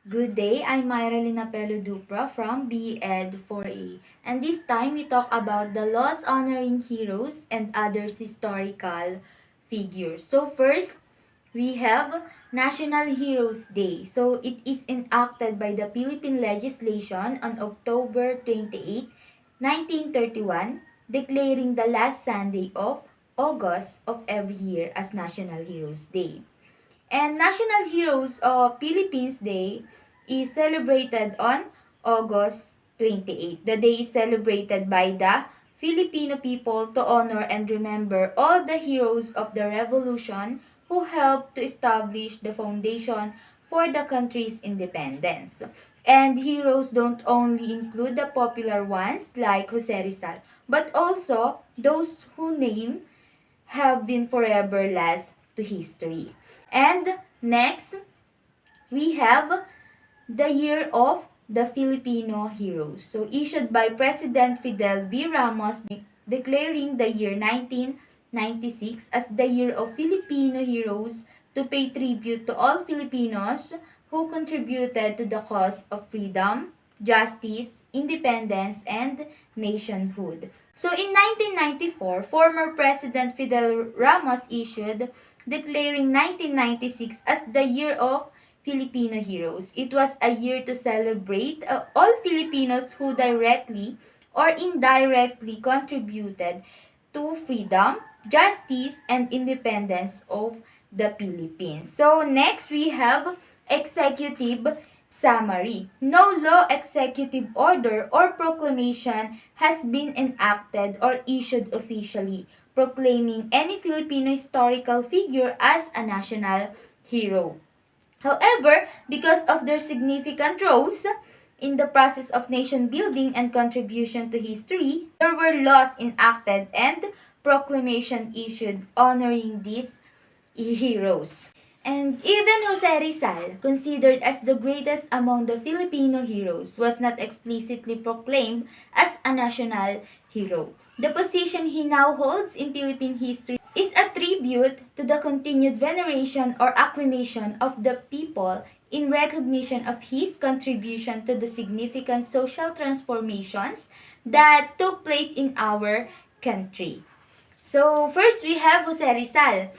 Good day, I'm Myralina Peludupra from BEd 4A, and this time we talk about the laws honoring heroes and others historical figures. So first, we have National Heroes Day. So it is enacted by the Philippine legislation on October 28, 1931, declaring the last Sunday of August of every year as National Heroes Day. And National Heroes of Philippines Day is celebrated on August 28. The day is celebrated by the Filipino people to honor and remember all the heroes of the revolution who helped to establish the foundation for the country's independence. And heroes don't only include the popular ones like Jose Rizal, but also those whose name have been forever lost to history. And next, we have the Year of the Filipino Heroes. So issued by President Fidel V. Ramos declaring the year 1996 as the Year of Filipino Heroes to pay tribute to all Filipinos who contributed to the cause of freedom, justice, independence, and nationhood. So in 1994, former President Fidel Ramos issued declaring 1996 as the Year of Filipino Heroes. It was a year to celebrate all Filipinos who directly or indirectly contributed to freedom, justice, and independence of the Philippines. So next we have executive summary. No law, executive order, or proclamation has been enacted or issued officially proclaiming any Filipino historical figure as a national hero. However, because of their significant roles in the process of nation building and contribution to history, there were laws enacted and proclamation issued honoring these heroes. And even Jose Rizal, considered as the greatest among the Filipino heroes, was not explicitly proclaimed as a national hero. The position he now holds in Philippine history is a tribute to the continued veneration or acclamation of the people in recognition of his contribution to the significant social transformations that took place in our country. So, first we have Jose Rizal.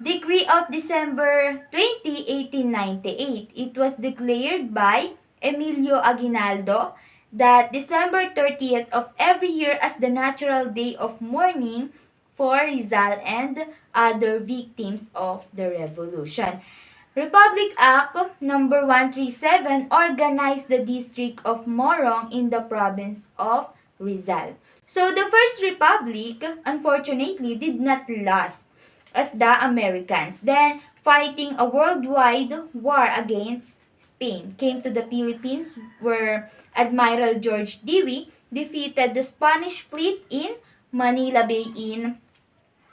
Decree of December 20, 1898. It was declared by Emilio Aguinaldo that December 30th of every year as the natural day of mourning for Rizal and other victims of the revolution. Republic Act number 137 organized the district of Morong in the province of Rizal. So the First Republic, unfortunately, did not last as the Americans, then fighting a worldwide war against Spain, came to the Philippines where Admiral George Dewey defeated the Spanish fleet in Manila Bay in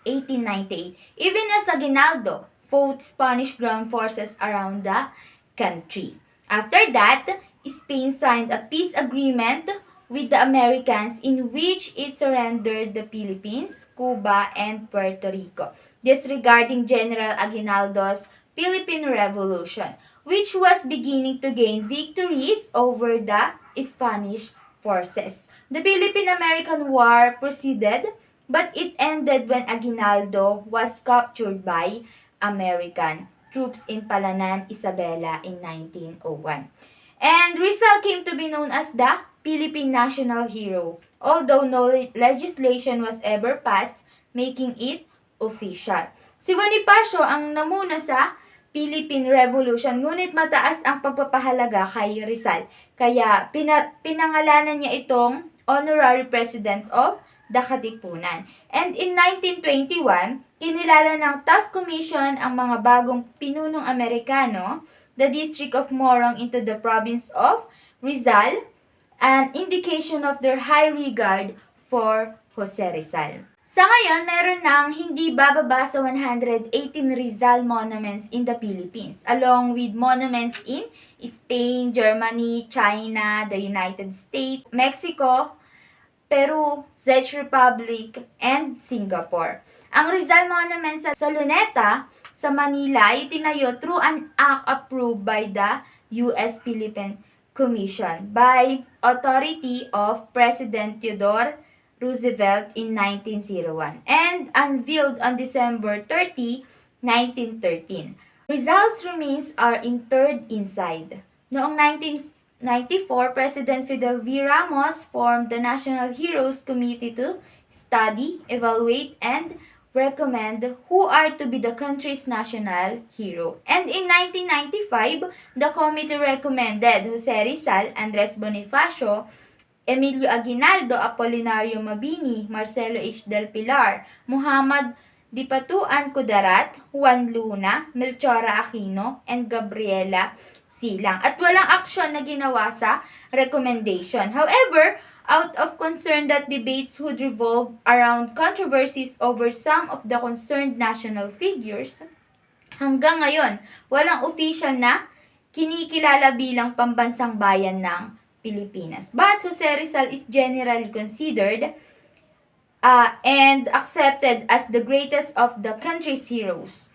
1898. Even as Aguinaldo fought Spanish ground forces around the country. After that, Spain signed a peace agreement with the Americans in which it surrendered the Philippines, Cuba, and Puerto Rico, disregarding General Aguinaldo's Philippine Revolution, which was beginning to gain victories over the Spanish forces. The Philippine-American War proceeded, but it ended when Aguinaldo was captured by American troops in Palanan, Isabela in 1901. And Rizal came to be known as the Philippine National Hero, although no legislation was ever passed making it official. Si Bonifacio ang namuna sa Philippine Revolution, ngunit mataas ang pagpapahalaga kay Rizal. Kaya pinangalanan niya itong Honorary President of the Katipunan. And in 1921, kinilala ng Taft Commission ang mga bagong pinunong Amerikano, the District of Morong into the province of Rizal, an indication of their high regard for Jose Rizal. Sa ngayon, meron ng hindi bababa sa 118 Rizal monuments in the Philippines, along with monuments in Spain, Germany, China, the United States, Mexico, Peru, Czech Republic, and Singapore. Ang Rizal Monument sa Luneta, sa Manila ay tinayo through an act approved by the U.S. Philippine Commission by authority of President Theodore Roosevelt in 1901 and unveiled on December 30, 1913. Rizal's remains are interred inside. Noong 1994, President Fidel V. Ramos formed the National Heroes Committee to study, evaluate, and recommend who are to be the country's national hero. And in 1995, the committee recommended Jose Rizal, Andres Bonifacio, Emilio Aguinaldo, Apolinario Mabini, Marcelo H. del Pilar, Muhammad Dipatuan Kudarat, Juan Luna, Melchora Aquino, and Gabriela Silang. At walang aksyon na ginawa sa recommendation. However, out of concern that debates would revolve around controversies over some of the concerned national figures, hanggang ngayon, walang official na kinikilala bilang pambansang bayan ng Pilipinas. But Jose Rizal is generally considered and accepted as the greatest of the country's heroes.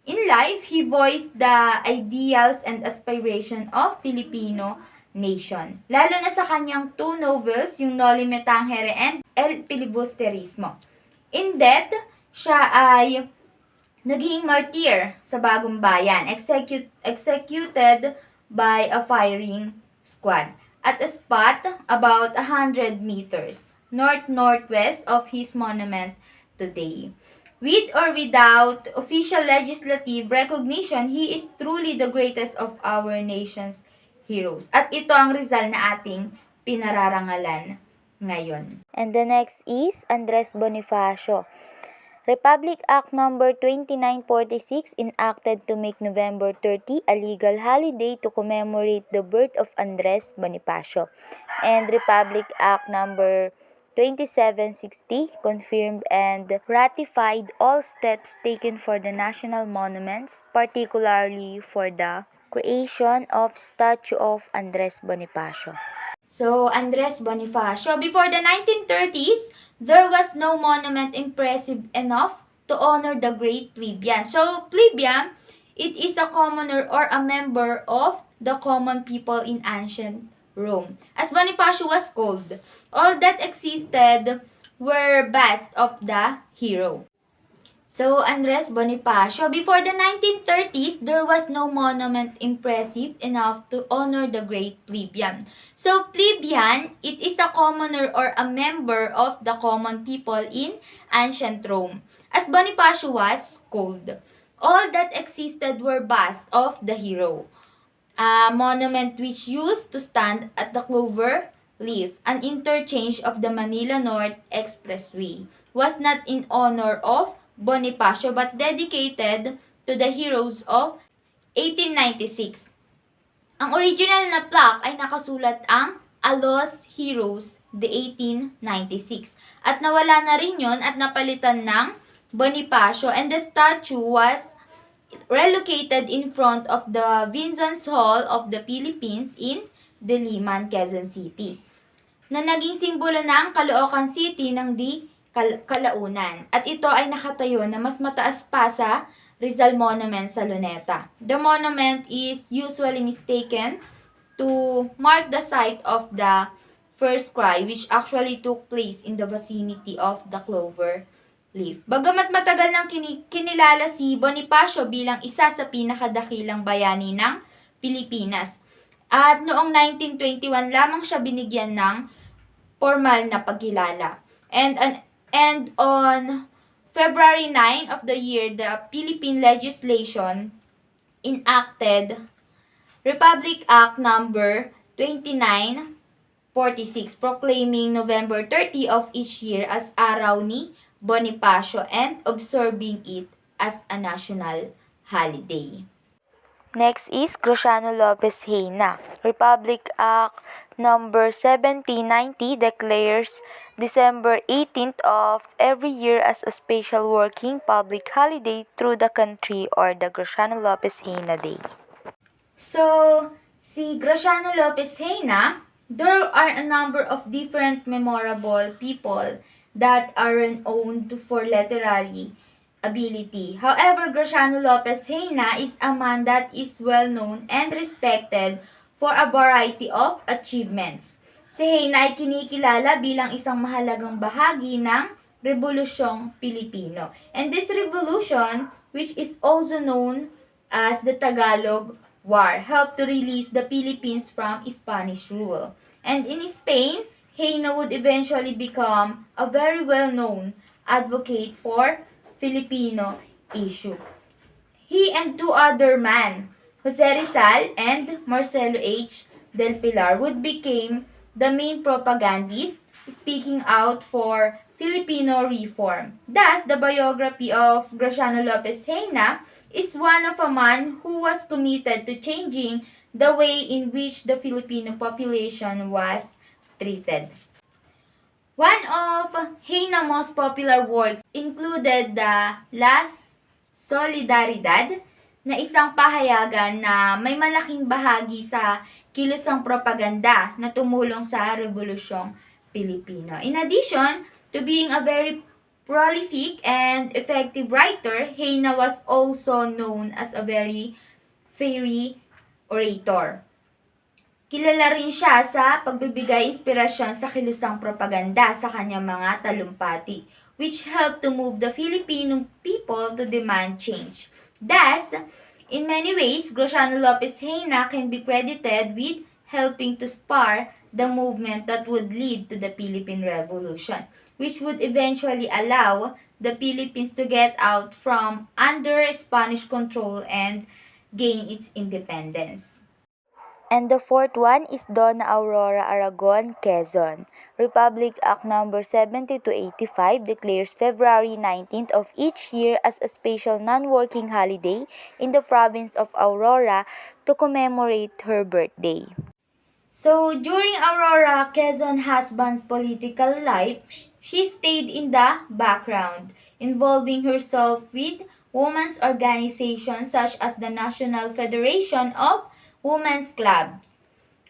In life, he voiced the ideals and aspiration of Filipino nation. Lalo na sa kanyang two novels, yung Noli Me Tangere and El Filibusterismo. In death, siya ay naging martyr sa bagong bayan, executed by a firing squad at a spot about 100 meters north-northwest of his monument today. With or without official legislative recognition, he is truly the greatest of our nation's heroes. At ito ang Rizal na ating pinararangalan ngayon. And the next is Andres Bonifacio. Republic Act No. 2946 enacted to make November 30 a legal holiday to commemorate the birth of Andres Bonifacio. And Republic Act No. 2760 confirmed and ratified all steps taken for the national monuments, particularly for the creation of statue of Andres Bonifacio. So, Andres Bonifacio, before the 1930s, there was no monument impressive enough to honor the great plebeian. So, plebeian, it is a commoner or a member of the common people in ancient Rome. As Bonifacio was called, all that existed were busts of the hero. So, Andres Bonifacio, before the 1930s, there was no monument impressive enough to honor the great plebeian. So, plebeian, it is a commoner or a member of the common people in ancient Rome. As Bonifacio was called, all that existed were busts of the hero. A monument which used to stand at the Clover Leaf, an interchange of the Manila North Expressway, was not in honor of Bonifacio but dedicated to the heroes of 1896. Ang original na plaque ay nakasulat ang A Lost Heroes the 1896 at nawala na rin yon at napalitan ng Bonifacio, and the statue was relocated in front of the Vinzons Hall of the Philippines in Diliman, Quezon City, na naging simbolo ng Caloocan City ng Kalaunan. At ito ay nakatayo na mas mataas pa sa Rizal Monument sa Luneta. The monument is usually mistaken to mark the site of the first cry, which actually took place in the vicinity of the Clover Leaf. Bagamat matagal nang kinilala si Bonifacio bilang isa sa pinakadakilang bayani ng Pilipinas, at noong 1921 lamang siya binigyan ng formal na pagkilala. And on February 9 of the year, the Philippine legislation enacted Republic Act No. 2946, proclaiming November 30 of each year as Araw ni Bonifacio and observing it as a national holiday. Next is Graciano Lopez Heina. Republic Act No. 1790 declares December 18th of every year as a special working public holiday through the country, or the Graciano Lopez Heina Day. So, si Graciano Lopez Heina, there are a number of different memorable people that are renowned for literary ability. However, Graciano Lopez Reina is a man that is well known and respected for a variety of achievements. Si Reina ay kinikilala bilang isang mahalagang bahagi ng Rebolusyong Pilipino. And this revolution, which is also known as the Tagalog War, helped to release the Philippines from Spanish rule. And in Spain, Reina would eventually become a very well-known advocate for Filipino issue. He and two other men, Jose Rizal and Marcelo H. Del Pilar, would become the main propagandists speaking out for Filipino reform. Thus, the biography of Graciano Lopez Reina is one of a man who was committed to changing the way in which the Filipino population was treated. One of Reina's most popular works included the Las Solidaridad, na isang pahayagan na may malaking bahagi sa kilusang propaganda na tumulong sa Rebolusyong Pilipino. In addition to being a very prolific and effective writer, Reina was also known as a very fiery orator. Kilala rin siya sa pagbibigay inspirasyon sa kilusang propaganda sa kanyang mga talumpati, which helped to move the Filipino people to demand change. Thus, in many ways, Graciano Lopez Reina can be credited with helping to spur the movement that would lead to the Philippine Revolution, which would eventually allow the Philippines to get out from under Spanish control and gain its independence. And the fourth one is Donna Aurora Aragon, Quezon. Republic Act No. 70-85 declares February 19th of each year as a special non-working holiday in the province of Aurora to commemorate her birthday. So, during Aurora Quezon husband's political life, she stayed in the background, involving herself with women's organizations such as the National Federation of Women's Clubs,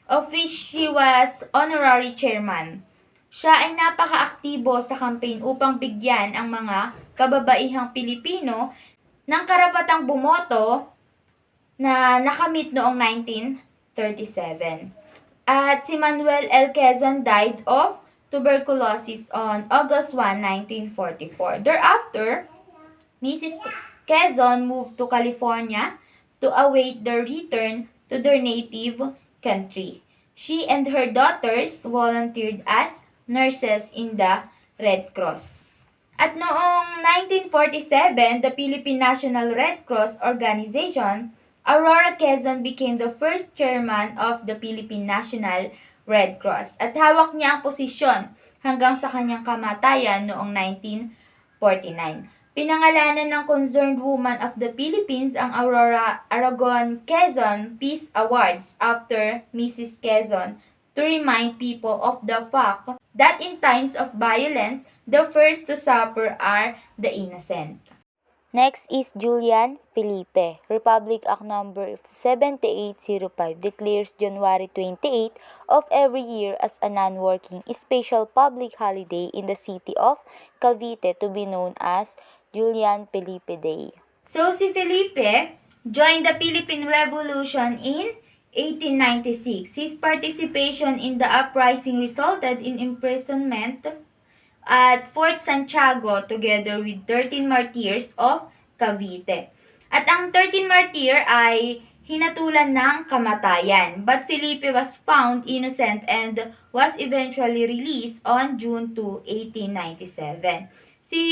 of which she was honorary chairman. Siya ay napaka-aktibo sa campaign upang bigyan ang mga kababaihang Pilipino ng karapatang bumoto na nakamit noong 1937. At si Manuel L. Quezon died of tuberculosis on August 1, 1944. Thereafter, Mrs. Quezon moved to California to await their return to their native country. She and her daughters volunteered as nurses in the Red Cross. At noong 1947, the Philippine National Red Cross Organization, Aurora Quezon became the first chairman of the Philippine National Red Cross at hawak niya ang posisyon hanggang sa kanyang kamatayan noong 1949. Pinangalanan ng Concerned Woman of the Philippines ang Aurora Aragon Quezon Peace Awards after Mrs. Quezon to remind people of the fact that in times of violence, the first to suffer are the innocent. Next is Julian Felipe. Republic Act No. 7805 declares January 28 of every year as a non-working special public holiday in the city of Cavite to be known as Julian Felipe Day. So si Felipe joined the Philippine Revolution in 1896. His participation in the uprising resulted in imprisonment at Fort Santiago together with 13 martyrs of Cavite. At ang 13 martyr ay hinatulan ng kamatayan. But Felipe was found innocent and was eventually released on June 2, 1897. Si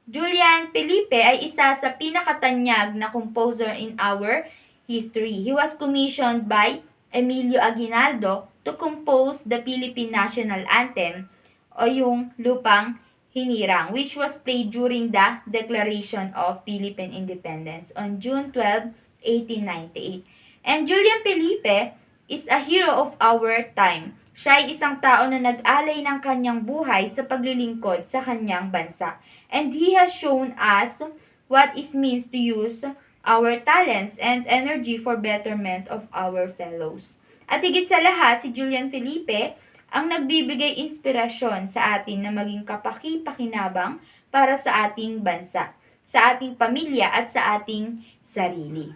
Julian Felipe ay isa sa pinakatanyag na composer in our history. He was commissioned by Emilio Aguinaldo to compose the Philippine National Anthem o yung Lupang Hinirang, which was played during the Declaration of Philippine Independence on June 12, 1898. And Julian Felipe is a hero of our time. Siya ay isang tao na nag-alay ng kanyang buhay sa paglilingkod sa kanyang bansa. And he has shown us what it means to use our talents and energy for betterment of our fellows. At higit sa lahat, si Julian Felipe ang nagbibigay inspirasyon sa atin na maging kapaki-pakinabang, para sa ating bansa, sa ating pamilya at sa ating sarili.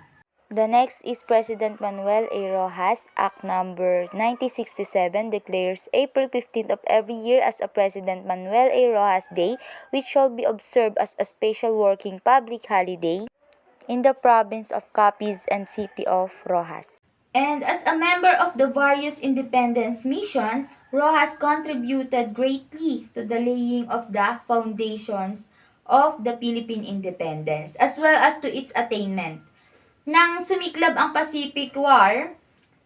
The next is President Manuel A. Rojas. Act number 9067 declares April 15th of every year as a President Manuel A. Rojas Day, which shall be observed as a special working public holiday in the province of Capiz and city of Rojas. And as a member of the various independence missions, Rojas contributed greatly to the laying of the foundations of the Philippine independence as well as to its attainment. Nang sumiklab ang Pacific War,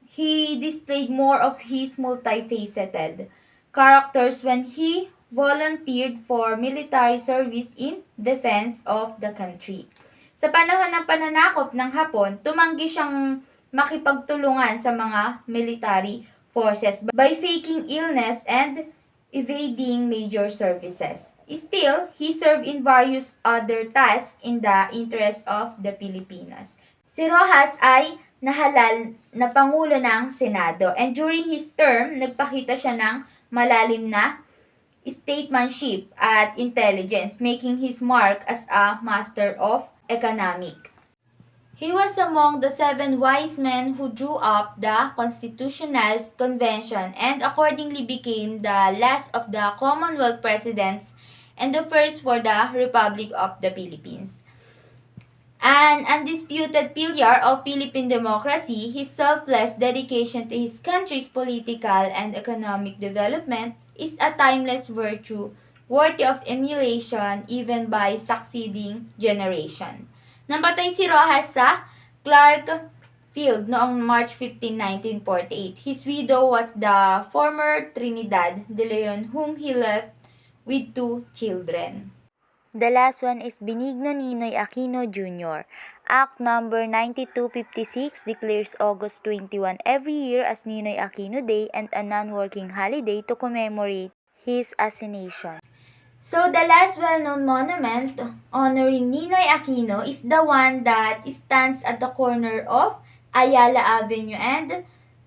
he displayed more of his multifaceted characters when he volunteered for military service in defense of the country. Sa panahon ng pananakop ng Hapon, tumanggi siyang makipagtulungan sa mga military forces by faking illness and evading major services. Still, he served in various other tasks in the interest of the Pilipinas. Si Rojas ay nahalal na Pangulo ng Senado and during his term, nagpakita siya ng malalim na statesmanship at intelligence, making his mark as a master of economic. He was among the 7 wise men who drew up the Constitutional Convention and accordingly became the last of the Commonwealth presidents and the first for the Republic of the Philippines. An undisputed pillar of Philippine democracy, his selfless dedication to his country's political and economic development is a timeless virtue worthy of emulation even by succeeding generation. Namatay si Rojas sa Clark Field noong March 15, 1948. His widow was the former Trinidad de Leon whom he left with 2 children. The last one is Benigno Ninoy Aquino Jr. Act number 9256 declares August 21 every year as Ninoy Aquino Day and a non-working holiday to commemorate his assassination. So the last well-known monument honoring Ninoy Aquino is the one that stands at the corner of Ayala Avenue and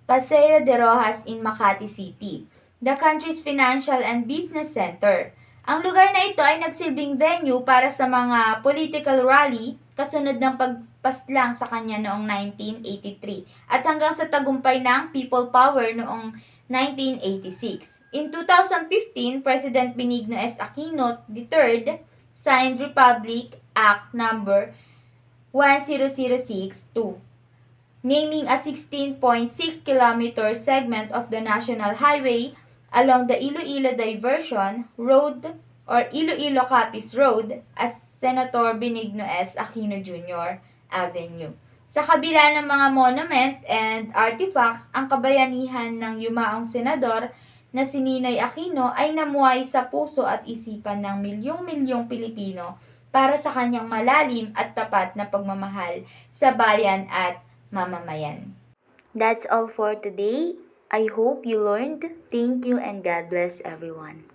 Paseo de Rojas in Makati City, the country's financial and business center. Ang lugar na ito ay nagsilbing venue para sa mga political rally kasunod ng pagpaslang sa kanya noong 1983 at hanggang sa tagumpay ng People Power noong 1986. In 2015, President Benigno S. Aquino III signed Republic Act number 10062, naming a 16.6 kilometer segment of the National Highway along the Iloilo Diversion Road or Iloilo-Capiz Road as Senator Benigno S. Aquino Jr. Avenue. Sa kabila ng mga monument and artifacts, ang kabayanihan ng yumaong senador na si Ninoy Aquino ay namuhay sa puso at isipan ng milyong-milyong Pilipino para sa kanyang malalim at tapat na pagmamahal sa bayan at mamamayan. That's all for today. I hope you learned. Thank you and God bless everyone.